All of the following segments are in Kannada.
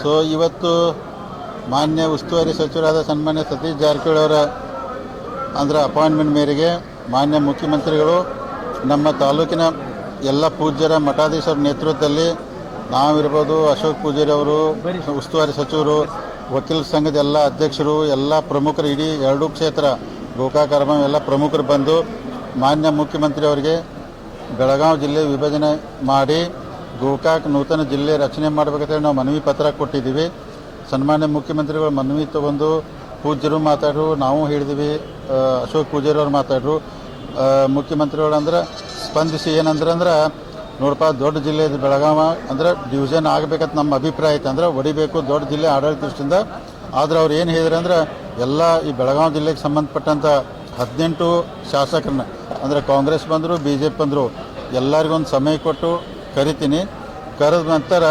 ಸೊ ಇವತ್ತು ಮಾನ್ಯ ಉಸ್ತುವಾರಿ ಸಚಿವರಾದ ಸನ್ಮಾನ್ಯ ಸತೀಶ್ ಜಾರಕಿಹೊಳಿ ಅವರ ಅಪಾಯಿಂಟ್ಮೆಂಟ್ ಮೇರೆಗೆ ಮಾನ್ಯ ಮುಖ್ಯಮಂತ್ರಿಗಳು ನಮ್ಮ ತಾಲೂಕಿನ ಎಲ್ಲ ಪೂಜ್ಯರ ಮಠಾಧೀಶರ ನೇತೃತ್ವದಲ್ಲಿ ನಾವಿರ್ಬೋದು, ಅಶೋಕ್ ಪೂಜಾರಿ ಅವರು, ಉಸ್ತುವಾರಿ ಸಚಿವರು, ವಕೀಲ ಸಂಘದ ಎಲ್ಲ ಅಧ್ಯಕ್ಷರು, ಎಲ್ಲ ಪ್ರಮುಖರು, ಇಡೀ ಎರಡೂ ಕ್ಷೇತ್ರ ಗೋಕಾಕ ಅರಬಾವಿ ಎಲ್ಲ ಪ್ರಮುಖರು ಬಂದು ಮಾನ್ಯ ಮುಖ್ಯಮಂತ್ರಿ ಅವರಿಗೆ ಬೆಳಗಾವಿ ಜಿಲ್ಲೆ ವಿಭಜನೆ ಮಾಡಿ ಗೋಕಾಕ್ ನೂತನ ಜಿಲ್ಲೆ ರಚನೆ ಮಾಡಬೇಕಂತೇಳಿ ನಾವು ಮನವಿ ಪತ್ರ ಕೊಟ್ಟಿದ್ದೀವಿ. ಸನ್ಮಾನ್ಯ ಮುಖ್ಯಮಂತ್ರಿಗಳು ಮನವಿ ತಗೊಂಡು ಪೂಜ್ಯರು ಮಾತಾಡ್ರು, ನಾವು ಹೇಳಿದ್ವಿ, ಅಶೋಕ್ ಪೂಜಾರಿ ಅವ್ರು ಮಾತಾಡ್ರು. ಮುಖ್ಯಮಂತ್ರಿಗಳು ಸ್ಪಂದಿಸಿ ಏನಂದ್ರೆ ನೋಡಪ್ಪ, ದೊಡ್ಡ ಜಿಲ್ಲೆ ಇದು ಬೆಳಗಾವಿ ಡಿವಿಷನ್ ಆಗಬೇಕಂತ ನಮ್ಮ ಅಭಿಪ್ರಾಯ ಐತೆ, ಹೊಡಿಬೇಕು ದೊಡ್ಡ ಜಿಲ್ಲೆ ಆಡಳಿತ ದೃಷ್ಟಿಯಿಂದ. ಆದ್ರೆ ಅವ್ರು ಏನು ಹೇಳಿದ್ರು ಎಲ್ಲ ಈ ಬೆಳಗಾವಿ ಜಿಲ್ಲೆಗೆ ಸಂಬಂಧಪಟ್ಟಂಥ 18 ಶಾಸಕರನ್ನ ಕಾಂಗ್ರೆಸ್ ಬಂದರು, BJP ಬಂದರು, ಎಲ್ಲರಿಗೊಂದು ಸಮಯ ಕೊಟ್ಟು ಕರಿತೀನಿ, ಕರೆದ ನಂತರ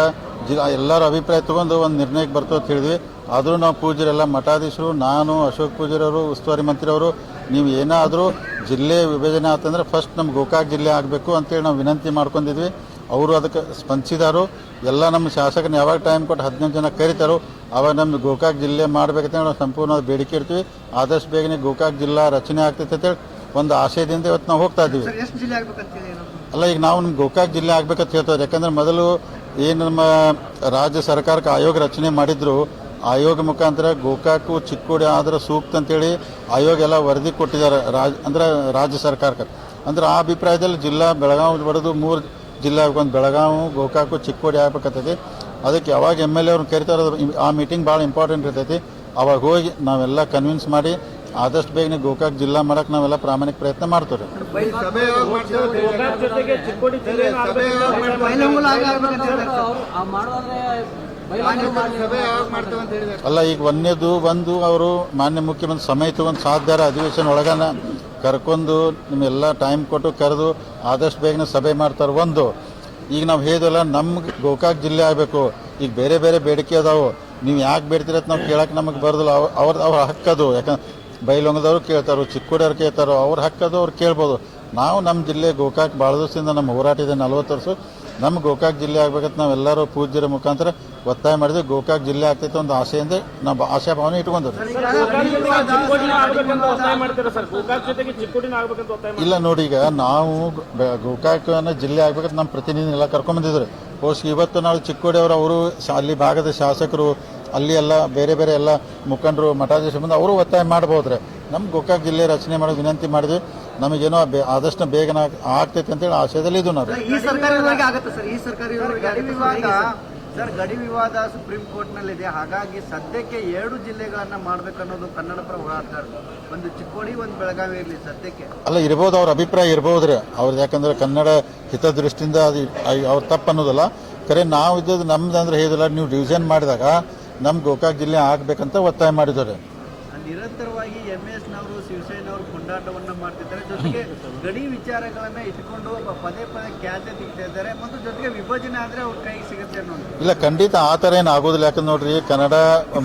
ಎಲ್ಲರೂ ಅಭಿಪ್ರಾಯ ತೊಗೊಂಡು ಒಂದು ನಿರ್ಣಯಕ್ಕೆ ಬರ್ತೋ ಅಂತ ಹೇಳಿದ್ವಿ. ಆದರೂ ನಾವು ಪೂಜ್ಯರೆಲ್ಲ ಮಠಾಧೀಶರು, ನಾನು, ಅಶೋಕ್ ಪೂಜಾರಿ ಅವರು, ಉಸ್ತುವಾರಿ ಮಂತ್ರಿ ಅವರು, ನೀವು ಏನಾದರೂ ಜಿಲ್ಲೆ ವಿಭಜನೆ ಆತಂದ್ರೆ ಫಸ್ಟ್ ನಮ್ಮ ಗೋಕಾಕ್ ಜಿಲ್ಲೆ ಆಗಬೇಕು ಅಂತೇಳಿ ನಾವು ವಿನಂತಿ ಮಾಡ್ಕೊಂಡಿದ್ವಿ. ಅವರು ಅದಕ್ಕೆ ಸ್ಪಂದಿಸಿದಾರು. ಎಲ್ಲ ನಮ್ಮ ಶಾಸಕರನ್ನ ಯಾವಾಗ ಟೈಮ್ ಕೊಟ್ಟು 18 ಜನ ಕರೀತಾರೋ ಆವಾಗ ನಮ್ಮ ಗೋಕಾಕ್ ಜಿಲ್ಲೆ ಮಾಡಬೇಕಂತೇಳಿ ನಾವು ಸಂಪೂರ್ಣ ಬೇಡಿಕೆ ಇರ್ತೀವಿ. ಆದಷ್ಟು ಬೇಗನೆ ಗೋಕಾಕ್ ಜಿಲ್ಲಾ ರಚನೆ ಆಗ್ತೈತೆ ಅಂತೇಳಿ ಒಂದು ಆಶಯದಿಂದ ಇವತ್ತು ನಾವು ಹೋಗ್ತಾ ಇದ್ದೀವಿ. ಅಲ್ಲ, ಈಗ ನಾವು ನಮ್ಮ ಗೋಕಾಕ್ ಜಿಲ್ಲೆ ಆಗ್ಬೇಕಂತ ಹೇಳ್ತಾರೆ. ಯಾಕಂದ್ರೆ ಮೊದಲು ಏನು ನಮ್ಮ ರಾಜ್ಯ ಸರ್ಕಾರಕ್ಕೆ ಆಯೋಗ ರಚನೆ ಮಾಡಿದ್ರು, ಆಯೋಗ ಮುಖಾಂತರ ಗೋಕಾಕು ಚಿಕ್ಕೋಡಿ ಆದ್ರೆ ಸೂಕ್ತ ಅಂತೇಳಿ ಆಯೋಗ ಎಲ್ಲ ವರದಿ ಕೊಟ್ಟಿದ್ದಾರೆ ರಾಜ್ಯ ಸರ್ಕಾರಕ್ಕೆ. ಆ ಅಭಿಪ್ರಾಯದಲ್ಲಿ ಜಿಲ್ಲಾ ಬೆಳಗಾವಿ ಬರೋದು 3 ಜಿಲ್ಲೆ ಆಗ್ಬೇಕು, ಬೆಳಗಾವಿ, ಗೋಕಾಕು, ಚಿಕ್ಕೋಡಿ ಆಗ್ಬೇಕಂತೈತಿ. ಅದಕ್ಕೆ ಯಾವಾಗ MLA ಅವ್ರನ್ನ ಕರಿತಾರೆ ಆ ಮೀಟಿಂಗ್ ಭಾಳ ಇಂಪಾರ್ಟೆಂಟ್ ಇರ್ತೈತಿ. ಅವಾಗ ಹೋಗಿ ನಾವೆಲ್ಲ ಕನ್ವಿನ್ಸ್ ಮಾಡಿ ಆದಷ್ಟು ಬೇಗನೆ ಗೋಕಾಕ್ ಜಿಲ್ಲಾ ಮಾಡಕ್ಕೆ ನಾವೆಲ್ಲ ಪ್ರಾಮಾಣಿಕ ಪ್ರಯತ್ನ ಮಾಡ್ತೀವಿ. ಅಲ್ಲ, ಈಗ ಒಂದು ಅವರು ಮಾನ್ಯ ಮುಖ್ಯಮಂತ್ರಿ ಸಮಯ ತಗೊಂಡು ಸಾಧ್ಯಾರ ಅಧಿವೇಶನ ಒಳಗನ ಕರ್ಕೊಂಡು ನಿಮ್ಮೆಲ್ಲ ಟೈಮ್ ಕೊಟ್ಟು ಕರೆದು ಆದಷ್ಟು ಬೇಗನೆ ಸಭೆ ಮಾಡ್ತಾರೆ. ಈಗ ನಾವು ಹೇಳಿದಲ್ಲ, ನಮ್ಗೆ ಗೋಕಾಕ್ ಜಿಲ್ಲೆ ಆಗಬೇಕು. ಈಗ ಬೇರೆ ಬೇರೆ ಬೇಡಿಕೆ ಅದಾವು, ನೀವು ಯಾಕೆ ಬೇಡ್ತೀರತ್ ನಾವು ಕೇಳಕ್ಕೆ ನಮಗೆ ಬರೋದಿಲ್ಲ. ಅವ್ರ ಹಕ್ಕದು. ಯಾಕಂದ್ರೆ ಬೈಲೊಂಗದವ್ರು ಕೇಳ್ತಾರೋ, ಚಿಕ್ಕೋಡಿಯವ್ರು ಕೇಳ್ತಾರೋ, ಅವ್ರ ಹಕ್ಕದು, ಅವ್ರು ಕೇಳ್ಬೋದು. ನಾವು ನಮ್ಮ ಜಿಲ್ಲೆ ಗೋಕಾಕ್ ಭಾಳ ದಿವಸದಿಂದ ನಮ್ಮ ಹೋರಾಟ ಇದೆ, 40 ವರ್ಷ. ನಮ್ಮ ಗೋಕಾಕ್ ಜಿಲ್ಲೆ ಆಗ್ಬೇಕಂತ ನಾವೆಲ್ಲರೂ ಪೂಜ್ಯರ ಮುಖಾಂತರ ಒತ್ತಾಯ ಮಾಡಿದ್ವಿ. ಗೋಕಾಕ್ ಜಿಲ್ಲೆ ಆಗ್ತೈತೆ ಒಂದು ಆಸೆಯಿಂದ ನಾವು ಆಶಾಭಾವನೆ ಇಟ್ಕೊಂಡ್ರಿ. ಇಲ್ಲ ನೋಡಿ, ಈಗ ನಾವು ಗೋಕಾಕನ ಜಿಲ್ಲೆ ಆಗ್ಬೇಕಂತ ನಮ್ಮ ಪ್ರತಿನಿಧಿ ಎಲ್ಲ ಕರ್ಕೊಂಡ್ಬಂದಿದ್ರು. ಇವತ್ತು ನಾವು ಚಿಕ್ಕೋಡಿ ಅವರು ಅಲ್ಲಿ ಭಾಗದ ಶಾಸಕರು, ಅಲ್ಲಿ ಎಲ್ಲ ಬೇರೆ ಬೇರೆ ಎಲ್ಲ ಮುಖಂಡರು, ಮಠಾಧೀಶ ಬಂದು ಅವರು ಒತ್ತಾಯ ಮಾಡ್ಬೋದ್ರೆ ನಮ್ಮ ಗೋಕಾಕ್ ಜಿಲ್ಲೆ ರಚನೆ ಮಾಡೋದು ವಿನಂತಿ ಮಾಡಿದ್ವಿ. ನಮಗೇನೋ ಆದಷ್ಟು ಬೇಗನ ಆಗ್ತೈತೆ ಅಂತೇಳಿ ಆಶಯದಲ್ಲಿ ಇದು ನಾವು. ಗಡಿ ವಿವಾದ ಸುಪ್ರೀಂ ಕೋರ್ಟ್ ನಲ್ಲಿದೆ. ಹಾಗಾಗಿ ಸದ್ಯಕ್ಕೆ 2 ಜಿಲ್ಲೆಗಳನ್ನ ಮಾಡ್ಬೇಕನ್ನೋದು ಕನ್ನಡಪರ ಹೋರಾಟಗಾರ, ಒಂದು ಚಿಕ್ಕೋಡಿ, ಒಂದು ಬೆಳಗಾವಿ ಇರಲಿ ಸದ್ಯಕ್ಕೆ. ಅಲ್ಲ, ಇರ್ಬೋದು, ಅವ್ರ ಅಭಿಪ್ರಾಯ ಇರ್ಬೋದ್ರಿ ಅವ್ರದ್ದು. ಯಾಕಂದ್ರೆ ಕನ್ನಡ ಹಿತದೃಷ್ಟಿಯಿಂದ ಅದು ಅವ್ರ ತಪ್ಪು ಅನ್ನೋದಲ್ಲ. ಖರೆ ನಾವು ಇದ್ದದ್ದು ನಮ್ದು ಹೇಳಿದಿಲ್ಲ, ನೀವು ಡಿವಿಷನ್ ಮಾಡಿದಾಗ ನಮ್ಮ ಗೋಕಾಕ್ ಜಿಲ್ಲೆ ಆಗ್ಬೇಕಂತ ಒತ್ತಾಯ ಮಾಡಿದ್ದಾರೆ. ನಿರಂತರವಾಗಿ MS ನವರು, ಶಿವಸೇನವರು ಕೊಂಡಾಟವನ್ನ ಮಾಡ್ತಿದ್ದಾರೆ. ಜೊತೆಗೆ ಗಡಿ ವಿಚಾರಗಳನ್ನ ಇಟ್ಕೊಂಡು ಪದೇ ಪದೇ ಖ್ಯಾತೆ ತೆಗಿತಾ ಇದ್ದಾರೆ. ಮತ್ತು ಜೊತೆಗೆ ವಿಭಜನೆ ಆದ್ರೆ ಅವ್ರ ಕೈಗೆ ಸಿಗುತ್ತೆ ಅನ್ನೋದು. ಇಲ್ಲ, ಖಂಡಿತ ಆ ಥರ ಏನು ಆಗೋದಿಲ್ಲ. ಯಾಕಂದ್ರೆ ನೋಡ್ರಿ, ಕನ್ನಡ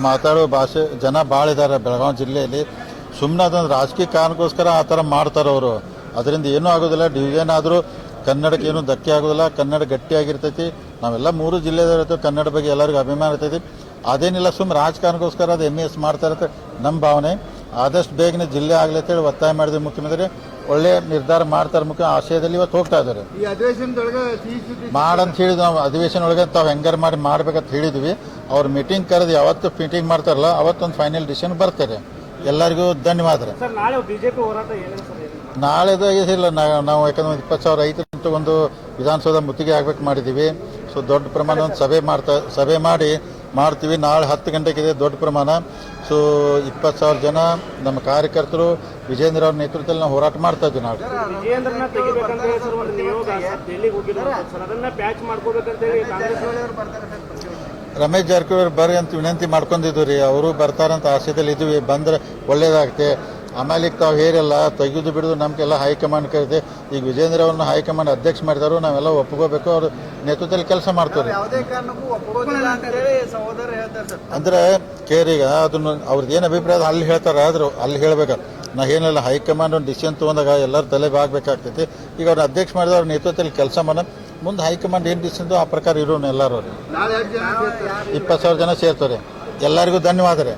ಮಾತಾಡೋ ಭಾಷೆ ಜನ ಭಾಳ ಇದ್ದಾರೆ ಬೆಳಗಾವಿ ಜಿಲ್ಲೆಯಲ್ಲಿ. ಸುಮ್ಮನೆ ಅದೊಂದು ರಾಜಕೀಯ ಕಾರಣಕ್ಕೋಸ್ಕರ ಆ ಥರ ಮಾಡ್ತಾರೆ ಅವರು. ಅದರಿಂದ ಏನೂ ಆಗೋದಿಲ್ಲ. ಡಿವಿಷನ್ ಆದರೂ ಕನ್ನಡಕ್ಕೆ ಏನೂ ಧಕ್ಕೆ ಆಗೋದಿಲ್ಲ. ಕನ್ನಡ ಗಟ್ಟಿಯಾಗಿರ್ತೈತಿ. ನಾವೆಲ್ಲ 3 ಜಿಲ್ಲೆದಲ್ಲಿರ್ತೇವೆ. ಕನ್ನಡ ಬಗ್ಗೆ ಎಲ್ಲರಿಗೂ ಅಭಿಮಾನ ಇರ್ತೈತಿ. ಅದೇನಿಲ್ಲ, ಸುಮ್ಮನೆ ರಾಜಕಾರಣಕ್ಕೋಸ್ಕರ ಅದು MS ಮಾಡ್ತಾ ಇರುತ್ತೆ ನಮ್ಮ ಭಾವನೆ. ಆದಷ್ಟು ಬೇಗನೆ ಜಿಲ್ಲೆ ಆಗಲಿ ಅಂತೇಳಿ ಒತ್ತಾಯ ಮಾಡಿದ್ವಿ. ಮುಖ್ಯಮಂತ್ರಿ ಒಳ್ಳೆ ನಿರ್ಧಾರ ಮಾಡ್ತಾರೆ. ಮುಖ್ಯ ಆಶಯದಲ್ಲಿ ಇವತ್ತು ಹೋಗ್ತಾ ಇದ್ದಾರೆ. ಮಾಡಂತ ಹೇಳಿದ್ವಿ ನಾವು. ಅಧಿವೇಶನ ಒಳಗೆ ತಾವು ಹೆಂಗಾರು ಮಾಡ್ಬೇಕಂತ ಹೇಳಿದ್ವಿ. ಅವ್ರು ಮೀಟಿಂಗ್ ಕರೆದು ಯಾವತ್ತು ಮೀಟಿಂಗ್ ಮಾಡ್ತಾರಲ್ಲ ಅವತ್ತೊಂದು ಫೈನಲ್ ಡಿಸಿಷನ್ ಬರ್ತಾರೆ. ಎಲ್ಲರಿಗೂ ಧನ್ಯವಾದ. ನಾಳೆದ ಇಲ್ಲ, ನಾವು ಯಾಕಂದ್ರೆ 20,000 ರೈತರಂತೂ ಒಂದು ವಿಧಾನಸೌಧ ಮುತ್ತಿಗೆ ಆಗ್ಬೇಕು ಮಾಡಿದ್ದೀವಿ. ಸೊ ದೊಡ್ಡ ಪ್ರಮಾಣ ಒಂದು ಸಭೆ ಮಾಡ್ತೀವಿ. ನಾಳೆ 10 ಗಂಟೆಗಿದೆ ದೊಡ್ಡ ಪ್ರಮಾಣ. ಸೊ 20,000 ಜನ ನಮ್ಮ ಕಾರ್ಯಕರ್ತರು ವಿಜೇಂದ್ರ ಅವ್ರ ನೇತೃತ್ವದಲ್ಲಿ ನಾವು ಹೋರಾಟ ಮಾಡ್ತಾ ಇದ್ವಿ. ನಾವು ರಮೇಶ್ ಜಾರಕಿಹೊಳಿ ಬರ್ರಿ ಅಂತ ವಿನಂತಿ ಮಾಡ್ಕೊಂಡಿದ್ವಿ ರೀ. ಅವರು ಬರ್ತಾರಂತ ಆಶಯದಲ್ಲಿ ಇದ್ವಿ. ಬಂದ್ರೆ ಒಳ್ಳೇದಾಗುತ್ತೆ. ಆಮೇಲೆ ಈಗ ತಾವು ಹೇರಿಲ್ಲ, ತೆಗೆದು ಬಿಡೋದು ನಮಗೆಲ್ಲ ಹೈಕಮಾಂಡ್ ಕರಿದೆ. ಈಗ ವಿಜೇಂದ್ರ ಅವ್ರನ್ನ ಹೈಕಮಾಂಡ್ ಅಧ್ಯಕ್ಷ ಮಾಡಿದಾರು. ನಾವೆಲ್ಲ ಒಪ್ಕೋಬೇಕು. ಅವ್ರ ನೇತೃತ್ವದಲ್ಲಿ ಕೆಲಸ ಮಾಡ್ತಾರೆ. ಅಂದ್ರೆ ಕೇರೀಗ ಅದನ್ನು ಅವ್ರದ್ದು ಏನು ಅಭಿಪ್ರಾಯ ಅಲ್ಲಿ ಹೇಳ್ತಾರೆ. ಆದ್ರೂ ಅಲ್ಲಿ ಹೇಳ್ಬೇಕು. ನಾ ಏನಿಲ್ಲ, ಹೈಕಮಾಂಡ್ ಒಂದು ಡಿಸಿಷನ್ ತೊಗೊಂಡಾಗ ಎಲ್ಲರೂ ತಲೆ ಬಾಗಬೇಕಾಗ್ತೈತಿ. ಈಗ ಅವ್ರನ್ನ ಅಧ್ಯಕ್ಷ ಮಾಡಿದ ಅವ್ರ ನೇತೃತ್ವದಲ್ಲಿ ಕೆಲಸ ಮುಂದೆ ಹೈಕಮಾಂಡ್ ಏನು ಡಿಸಿಷನ್ ಆ ಪ್ರಕಾರ ಇರೋನು ಎಲ್ಲರೂ ಯಾರು 20,000 ಜನ ಸೇರ್ತಾರೆ. ಎಲ್ಲರಿಗೂ ಧನ್ಯವಾದ ರೀ.